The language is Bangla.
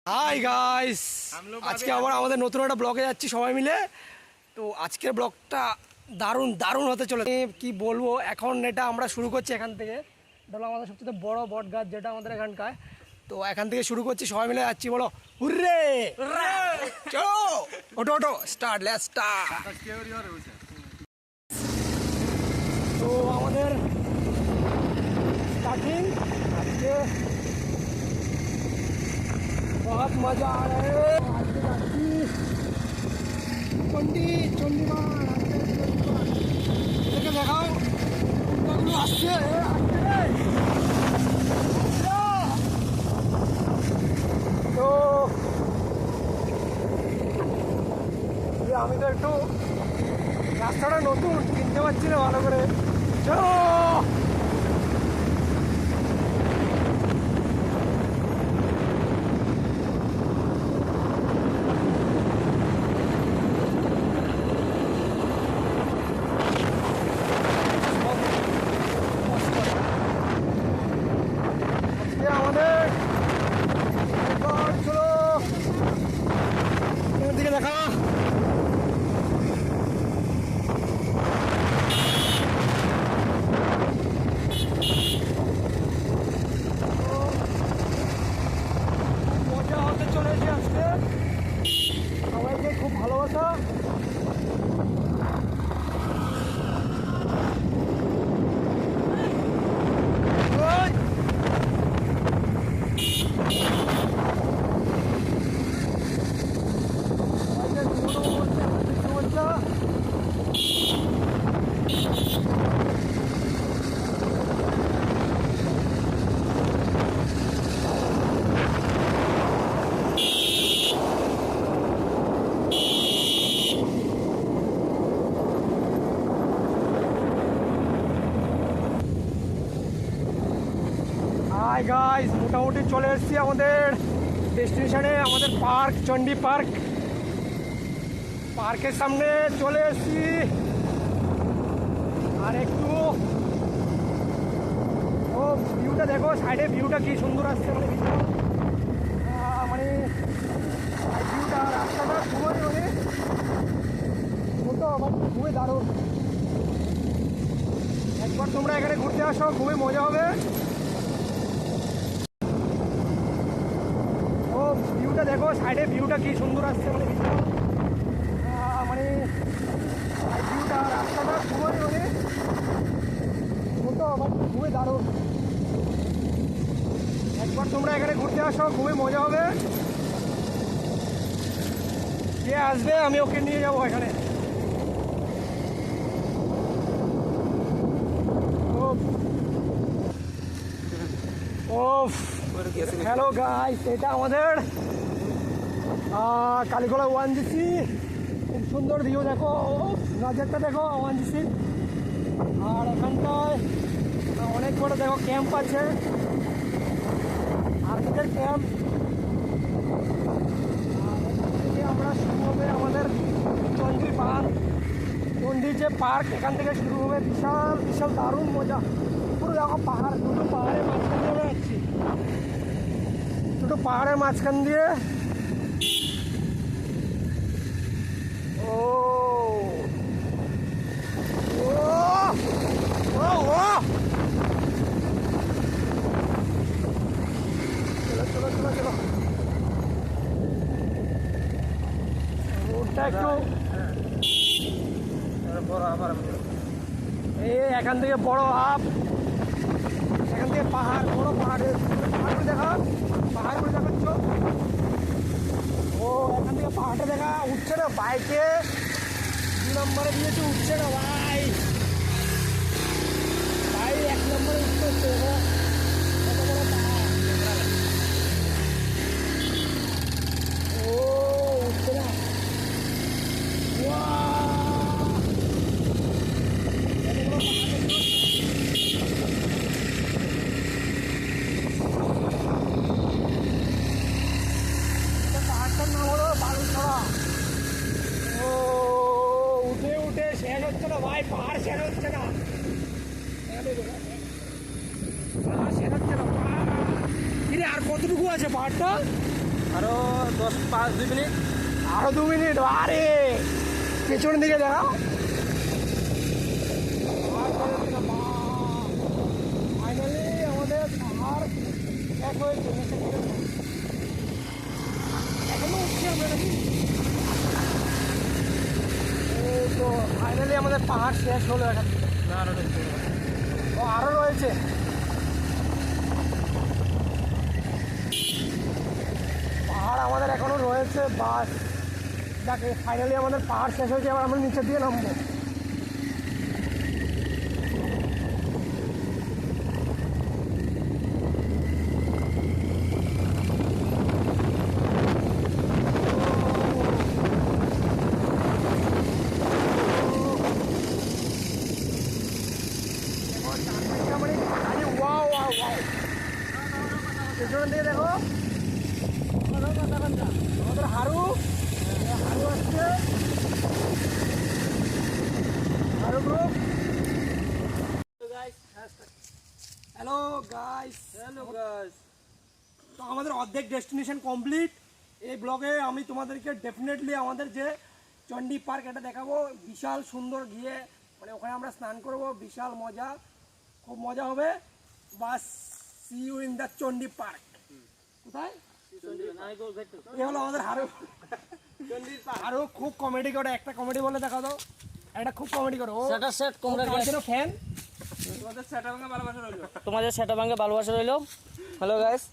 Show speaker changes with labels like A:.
A: হাই গাইস, আজকে আবার আমাদের নতুন একটা ব্লগে যাচ্ছি সবাই মিলে। তো আজকের ব্লগটা দারুণ দারুণ হতে চলেছে। কি বলবো, এখন এটা আমরা শুরু করছি এখান থেকে। এটা হলো আমাদের সবচেয়ে বড় বট গাছ, যেটা আমাদের এখানকার। তো এখান থেকে শুরু করছি, সবাই মিলে যাচ্ছি। বলো হুররে, চলো ওটো ওটো, স্টার্ট, লেটস স্টার্ট। তো আমাদের স্টার্টিং আজকে। बहुत मजा आ रहा है। आज के रात्रि चंडीमान देखाओ আসছে। তো আমি তো একটু রাস্তাটা নতুন, চিনতে পারছি না ভালো করে। চলো দেখা। মজা হতে চলেছে আজকে, সবাইকে খুব ভালোবাসা। হাই গাইস, মোটামুটি চলে এসেছি আমাদের ডেস্টিনেশনে, আমাদের পার্ক, চণ্ডী পার্ক। পার্কের সামনে চলে এসেছি। আর একটু ও ভিউটা দেখো, সাইডে ভিউটা কি সুন্দর আসছে। মানে ভিউটা, রাস্তাটা খুবই খুবই দারুণ। একবার তোমরা এখানে ঘুরতে আসো, খুবই মজা হবে। ভিউটা দেখো, সাইডে ভিউটা কি সুন্দর আসছে। মানে ভিউটা, রাস্তাটা খুবই দারুণ। একবার তোমরা এখানে ঘুরতে আসো, খুবই মজা হবে। যে আসবে আমি ওকে নিয়ে যাবো এখানে। হ্যালো গাইস, এটা আমাদের কালীগোলা ওয়ানজিসি। খুব সুন্দর ভিউ দেখো, নজরটা দেখো ওয়ানজিসি। আর এখানটায় অনেক বড় দেখো ক্যাম্প আছে, আর্মিদের ক্যাম্প। আমরা শুরু হবে আমাদের চণ্ডী পার্ক, চণ্ডী যে পার্ক, এখান থেকে শুরু হবে। বিশাল বিশাল দারুণ মজা। পুরো দেখো পাহাড়, দুটো পাহাড়ের মাঝখান দিয়ে যাচ্ছি, দুটো পাহাড়ের মাঝখান দিয়ে। ও ও ও ও চলো চলো চলো চলো। রোডটা একটু এই এখান থেকে বড় আপ, এখান থেকে পাহাড়, বড় পাহাড়ের পাহাড়গুলো দেখা, পাহাড়গুলো দেখাচ্ছ। ও এখান থেকে পাহাড়টা দেখা উঠছে না, বাইকে 2 নম্বরে দিয়েছে, উঠছে না ভাই। ভাই 1 নম্বরে উঠতে হচ্ছে। কত বড় পাহাড়! ও উঠছে না। পাহাড়টার নাম হলো বালুছড়া। ও উঠে উঠে শেষ হচ্ছে না ভাই, পাহাড় শেষ হচ্ছে না, পাহাড় শেষ হচ্ছে না। কিরে আর কতটুকু আছে পাহাড়টা?
B: আরো 10-5-2 মিনিট।
A: আরো 2 মিনিট। আরে পেছনের দিকে দেখাও। ফাইনালি আমাদের পাহাড় শেষ হয়েছে। এখনো উঠছি আমরা নাকি? এই তো ফাইনালি আমাদের পাহাড় শেষ হলো এখান থেকে।
B: না আরো দেখতে
A: ও আরো রয়েছে। পাহাড় আমাদের এখনো রয়েছে। বাস দেখে ফাইনালি আমাদের পাহাড় শেষ হয়েছে। এবার আমরা নিচের দিয়ে নামবো। পেছনের দিকে দেখো আমাদের হারু হারু আসছে। হারু গ্রুপ। Hello guys. তো আমাদের অর্ধেক ডেস্টিনেশন কমপ্লিট। এই ব্লগে আমি তোমাদেরকে ডেফিনেটলি আমাদের যে চণ্ডী পার্ক এটা দেখাবো। বিশাল সুন্দর গিয়ে মানে ওখানে আমরা স্নান করব। বিশাল মজা, খুব মজা হবে। বাস see you in the Chandi park. কোথায়? এই হলো আমাদের হারু। আরো খুব কমেডি করে। একটা কমেডি বলে দেখা দাও। একটা খুব কমেডি করো। ফ্যান।
B: তোমাদের সেটা ভাঙে ভালোবাসা রইলো। Hello guys.